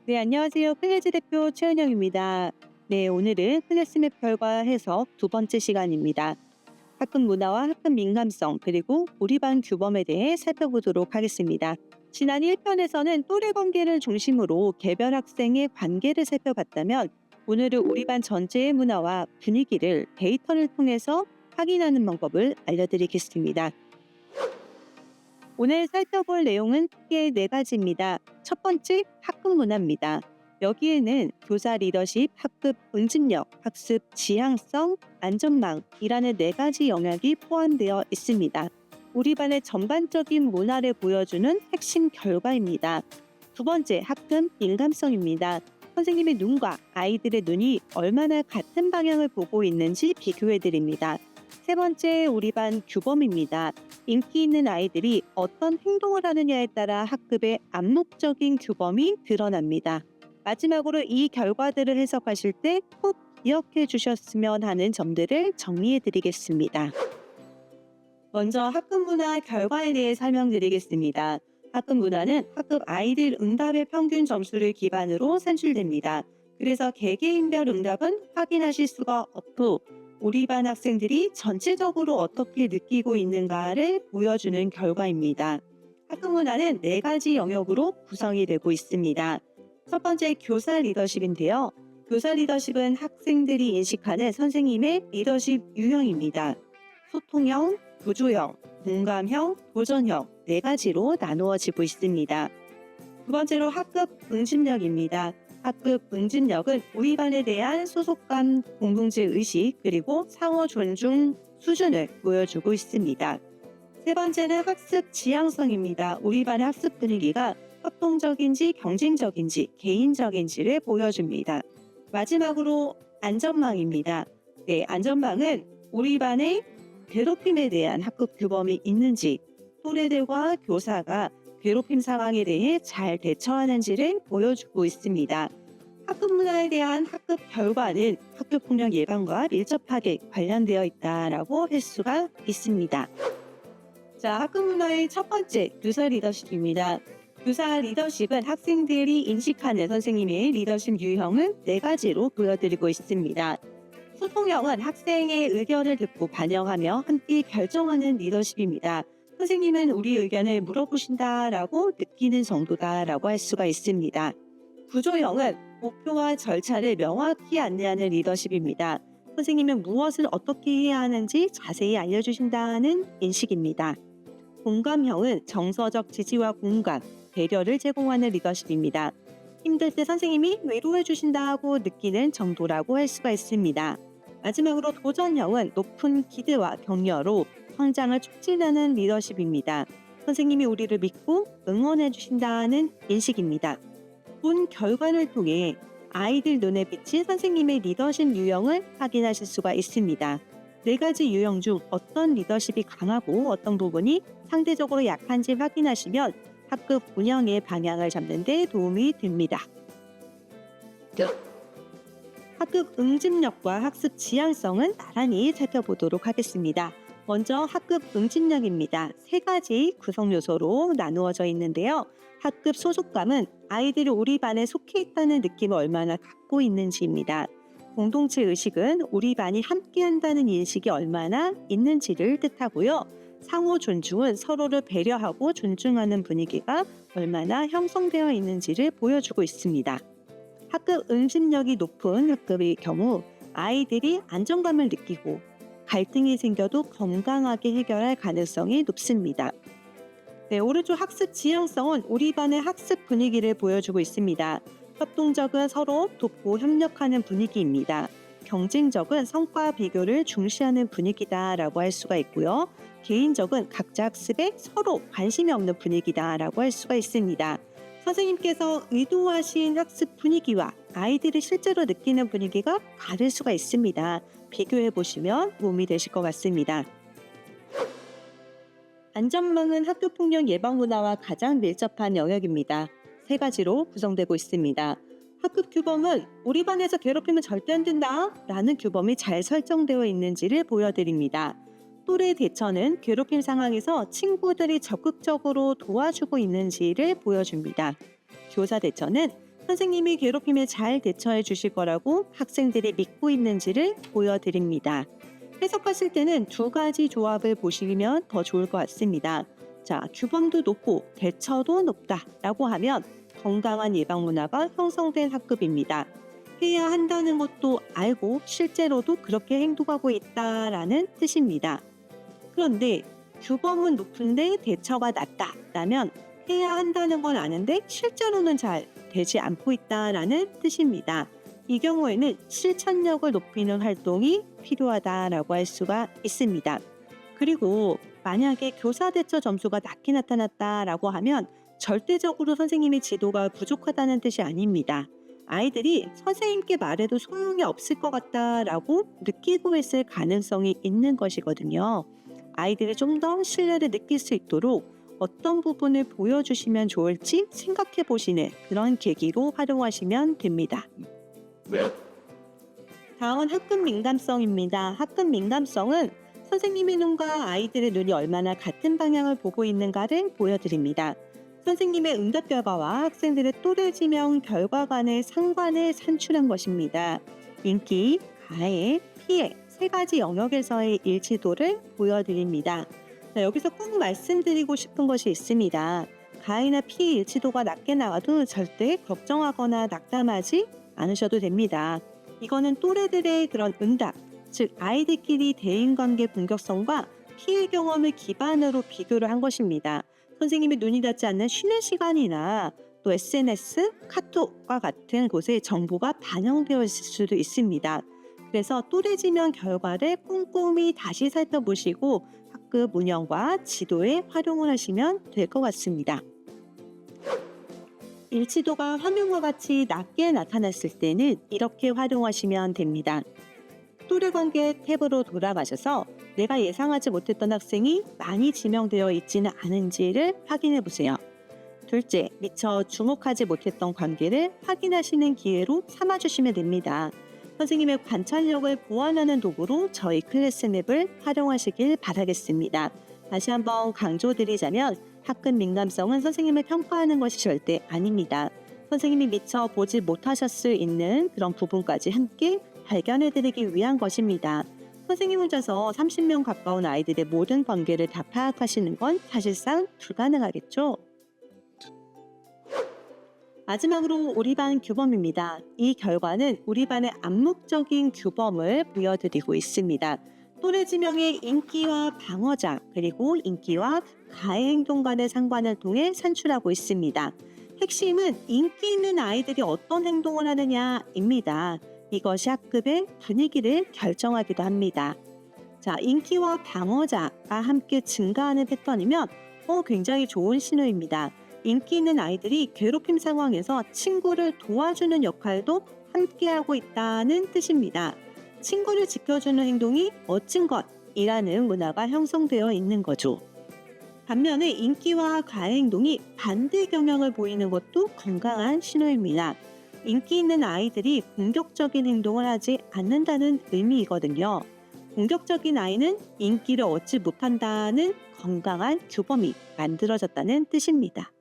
네, 안녕하세요. 클래스 대표 최은영입니다. 네, 오늘은 클래스맵 결과 해석 두 번째 시간입니다. 학급 문화와 학급 민감성, 그리고 우리 반 규범에 대해 살펴보도록 하겠습니다. 지난 1편에서는 또래 관계를 중심으로 개별 학생의 관계를 살펴봤다면, 오늘은 우리 반 전체의 문화와 분위기를 데이터를 통해서 확인하는 방법을 알려드리겠습니다. 오늘 살펴볼 내용은 크게 네 가지입니다. 첫 번째, 학급 문화입니다. 여기에는 교사 리더십, 학급 응집력, 학습 지향성, 안전망이라는 네 가지 영역이 포함되어 있습니다. 우리 반의 전반적인 문화를 보여주는 핵심 결과입니다. 두 번째, 학급 민감성입니다. 선생님의 눈과 아이들의 눈이 얼마나 같은 방향을 보고 있는지 비교해 드립니다. 세 번째, 우리 반 규범입니다. 인기 있는 아이들이 어떤 행동을 하느냐에 따라 학급의 암묵적인 규범이 드러납니다. 마지막으로 이 결과들을 해석하실 때 꼭 기억해 주셨으면 하는 점들을 정리해 드리겠습니다. 먼저 학급 문화 결과에 대해 설명드리겠습니다. 학급 문화는 학급 아이들 응답의 평균 점수를 기반으로 산출됩니다. 그래서 개개인별 응답은 확인하실 수가 없고 우리 반 학생들이 전체적으로 어떻게 느끼고 있는가를 보여주는 결과입니다. 학급 문화는 네 가지 영역으로 구성이 되고 있습니다. 첫 번째, 교사 리더십인데요. 교사 리더십은 학생들이 인식하는 선생님의 리더십 유형입니다. 소통형, 구조형, 공감형, 도전형 네 가지로 나누어지고 있습니다. 두 번째로 학급 응집력입니다. 학급 응집력은 우리 반에 대한 소속감, 공동체 의식, 그리고 상호 존중 수준을 보여주고 있습니다. 세 번째는 학습 지향성입니다. 우리 반의 학습 분위기가 협동적인지 경쟁적인지 개인적인지를 보여줍니다. 마지막으로 안전망입니다. 네, 안전망은 우리 반의 괴롭힘에 대한 학급 규범이 있는지, 또래들과 교사가 괴롭힘 상황에 대해 잘 대처하는지를 보여주고 있습니다. 학급 문화에 대한 학급 결과는 학교폭력 예방과 밀접하게 관련되어 있다라고 할 수가 있습니다. 자, 학급 문화의 첫 번째, 교사 리더십입니다. 교사 리더십은 학생들이 인식하는 선생님의 리더십 유형을 네 가지로 보여드리고 있습니다. 소통형은 학생의 의견을 듣고 반영하며 함께 결정하는 리더십입니다. 선생님은 우리 의견을 물어보신다라고 느끼는 정도다라고 할 수가 있습니다. 구조형은 목표와 절차를 명확히 안내하는 리더십입니다. 선생님은 무엇을 어떻게 해야 하는지 자세히 알려주신다는 인식입니다. 공감형은 정서적 지지와 공감, 배려를 제공하는 리더십입니다. 힘들 때 선생님이 위로해 주신다고 느끼는 정도라고 할 수가 있습니다. 마지막으로 도전형은 높은 기대와 격려로 성장을 촉진하는 리더십입니다. 선생님이 우리를 믿고 응원해 주신다는 인식입니다. 본 결과를 통해 아이들 눈에 비친 선생님의 리더십 유형을 확인하실 수가 있습니다. 네 가지 유형 중 어떤 리더십이 강하고 어떤 부분이 상대적으로 약한지 확인하시면 학급 운영의 방향을 잡는 데 도움이 됩니다. 학급 응집력과 학습 지향성은 나란히 살펴보도록 하겠습니다. 먼저 학급 응집력입니다. 세 가지 구성 요소로 나누어져 있는데요. 학급 소속감은 아이들이 우리 반에 속해 있다는 느낌을 얼마나 갖고 있는지입니다. 공동체 의식은 우리 반이 함께한다는 인식이 얼마나 있는지를 뜻하고요. 상호 존중은 서로를 배려하고 존중하는 분위기가 얼마나 형성되어 있는지를 보여주고 있습니다. 학급 응집력이 높은 학급의 경우 아이들이 안정감을 느끼고 갈등이 생겨도 건강하게 해결할 가능성이 높습니다. 네, 오른쪽 학습 지향성은 우리 반의 학습 분위기를 보여주고 있습니다. 협동적은 서로 돕고 협력하는 분위기입니다. 경쟁적은 성과 비교를 중시하는 분위기다라고 할 수가 있고요. 개인적은 각자 학습에 서로 관심이 없는 분위기다라고 할 수가 있습니다. 선생님께서 의도하신 학습 분위기와 아이들이 실제로 느끼는 분위기가 다를 수가 있습니다. 비교해 보시면 도움이 되실 것 같습니다. 안전망은 학교폭력 예방 문화와 가장 밀접한 영역입니다. 세 가지로 구성되고 있습니다. 학급 규범은 우리 반에서 괴롭히면 절대 안 된다 라는 규범이 잘 설정되어 있는지를 보여드립니다. 또래 대처는 괴롭힘 상황에서 친구들이 적극적으로 도와주고 있는지를 보여줍니다. 교사 대처는 선생님이 괴롭힘에 잘 대처해 주실 거라고 학생들이 믿고 있는지를 보여드립니다. 해석하실 때는 두 가지 조합을 보시면 더 좋을 것 같습니다. 자, 규범도 높고 대처도 높다라고 하면 건강한 예방 문화가 형성된 학급입니다. 해야 한다는 것도 알고 실제로도 그렇게 행동하고 있다라는 뜻입니다. 그런데 규범은 높은데 대처가 낮다라면 해야 한다는 건 아는데 실제로는 잘 되지 않고 있다라는 뜻입니다. 이 경우에는 실천력을 높이는 활동이 필요하다라고 할 수가 있습니다. 그리고 만약에 교사 대처 점수가 낮게 나타났다라고 하면 절대적으로 선생님의 지도가 부족하다는 뜻이 아닙니다. 아이들이 선생님께 말해도 소용이 없을 것 같다라고 느끼고 있을 가능성이 있는 것이거든요. 아이들이 좀 더 신뢰를 느낄 수 있도록 어떤 부분을 보여주시면 좋을지 생각해 보시는 그런 계기로 활용하시면 됩니다. 다음은 학급 민감성입니다. 학급 민감성은 선생님의 눈과 아이들의 눈이 얼마나 같은 방향을 보고 있는가를 보여드립니다. 선생님의 응답 결과와 학생들의 또래 지명 결과 간의 상관을 산출한 것입니다. 인기, 가해, 피해 세 가지 영역에서의 일치도를 보여드립니다. 자, 여기서 꼭 말씀드리고 싶은 것이 있습니다. 가해나 피해 일치도가 낮게 나와도 절대 걱정하거나 낙담하지 않으셔도 됩니다. 이거는 또래들의 그런 응답, 즉 아이들끼리 대인관계 분격성과 피해 경험을 기반으로 비교를 한 것입니다. 선생님이 눈이 닿지 않는 쉬는 시간이나 또 SNS, 카톡과 같은 곳에 정보가 반영되어 있을 수도 있습니다. 그래서 또래 지명 결과를 꼼꼼히 다시 살펴보시고 학급 운영과 지도에 활용을 하시면 될 것 같습니다. 일치도가 화면과 같이 낮게 나타났을 때는 이렇게 활용하시면 됩니다. 또래관계 탭으로 돌아가셔서 내가 예상하지 못했던 학생이 많이 지명되어 있지는 않은지를 확인해 보세요. 둘째, 미처 주목하지 못했던 관계를 확인하시는 기회로 삼아주시면 됩니다. 선생님의 관찰력을 보완하는 도구로 저희 클래스맵을 활용하시길 바라겠습니다. 다시 한번 강조드리자면 학급 민감성은 선생님을 평가하는 것이 절대 아닙니다. 선생님이 미처 보지 못하실 수 있는 그런 부분까지 함께 발견해드리기 위한 것입니다. 선생님 혼자서 30명 가까운 아이들의 모든 관계를 다 파악하시는 건 사실상 불가능하겠죠? 마지막으로 우리 반 규범입니다. 이 결과는 우리 반의 암묵적인 규범을 보여드리고 있습니다. 또래 지명의 인기와 방어자 그리고 인기와 가해 행동 간의 상관을 통해 산출하고 있습니다. 핵심은 인기 있는 아이들이 어떤 행동을 하느냐입니다. 이것이 학급의 분위기를 결정하기도 합니다. 자, 인기와 방어자가 함께 증가하는 패턴이면 굉장히 좋은 신호입니다. 인기 있는 아이들이 괴롭힘 상황에서 친구를 도와주는 역할도 함께하고 있다는 뜻입니다. 친구를 지켜주는 행동이 멋진 것이라는 문화가 형성되어 있는 거죠. 반면에 인기와 가해 행동이 반대 경향을 보이는 것도 건강한 신호입니다. 인기 있는 아이들이 공격적인 행동을 하지 않는다는 의미이거든요. 공격적인 아이는 인기를 얻지 못한다는 건강한 규범이 만들어졌다는 뜻입니다.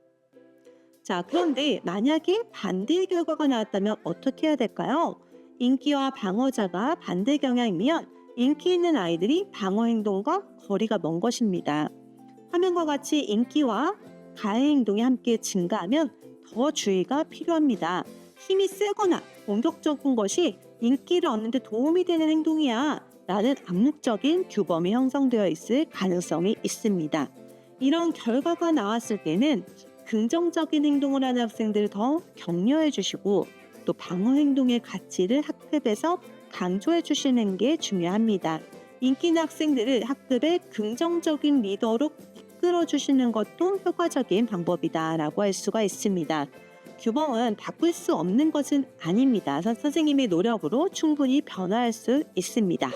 자, 그런데 만약에 반대 결과가 나왔다면 어떻게 해야 될까요? 인기와 방어자가 반대 경향이면 인기 있는 아이들이 방어 행동과 거리가 먼 것입니다. 화면과 같이 인기와 가해 행동이 함께 증가하면 더 주의가 필요합니다. 힘이 세거나 공격적인 것이 인기를 얻는 데 도움이 되는 행동이야 라는 암묵적인 규범이 형성되어 있을 가능성이 있습니다. 이런 결과가 나왔을 때는 긍정적인 행동을 하는 학생들을 더 격려해 주시고 또 방어 행동의 가치를 학급에서 강조해 주시는 게 중요합니다. 인기 있는 학생들을 학급의 긍정적인 리더로 이끌어 주시는 것도 효과적인 방법이다라고 할 수가 있습니다. 규범은 바꿀 수 없는 것은 아닙니다. 선생님의 노력으로 충분히 변화할 수 있습니다.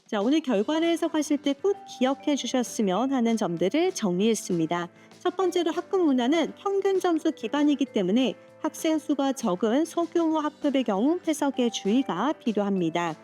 자, 오늘 결과를 해석하실 때 꼭 기억해 주셨으면 하는 점들을 정리했습니다. 첫 번째로 학급 문화는 평균 점수 기반이기 때문에 학생 수가 적은 소규모 학급의 경우 해석에 주의가 필요합니다.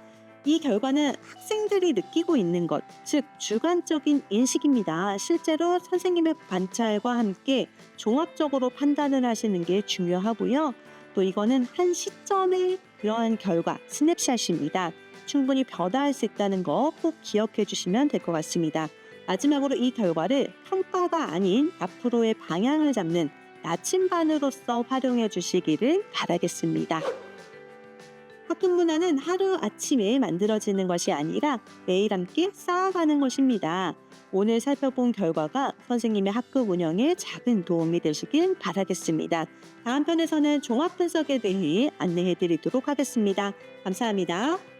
이 결과는 학생들이 느끼고 있는 것, 즉 주관적인 인식입니다. 실제로 선생님의 관찰과 함께 종합적으로 판단을 하시는 게 중요하고요. 또 이거는 한 시점의 그러한 결과, 스냅샷입니다. 충분히 변화할 수 있다는 거 꼭 기억해 주시면 될 것 같습니다. 마지막으로 이 결과를 평가가 아닌 앞으로의 방향을 잡는 나침반으로서 활용해 주시기를 바라겠습니다. 학급 문화는 하루아침에 만들어지는 것이 아니라 매일 함께 쌓아가는 것입니다. 오늘 살펴본 결과가 선생님의 학급 운영에 작은 도움이 되시길 바라겠습니다. 다음 편에서는 종합 분석에 대해 안내해 드리도록 하겠습니다. 감사합니다.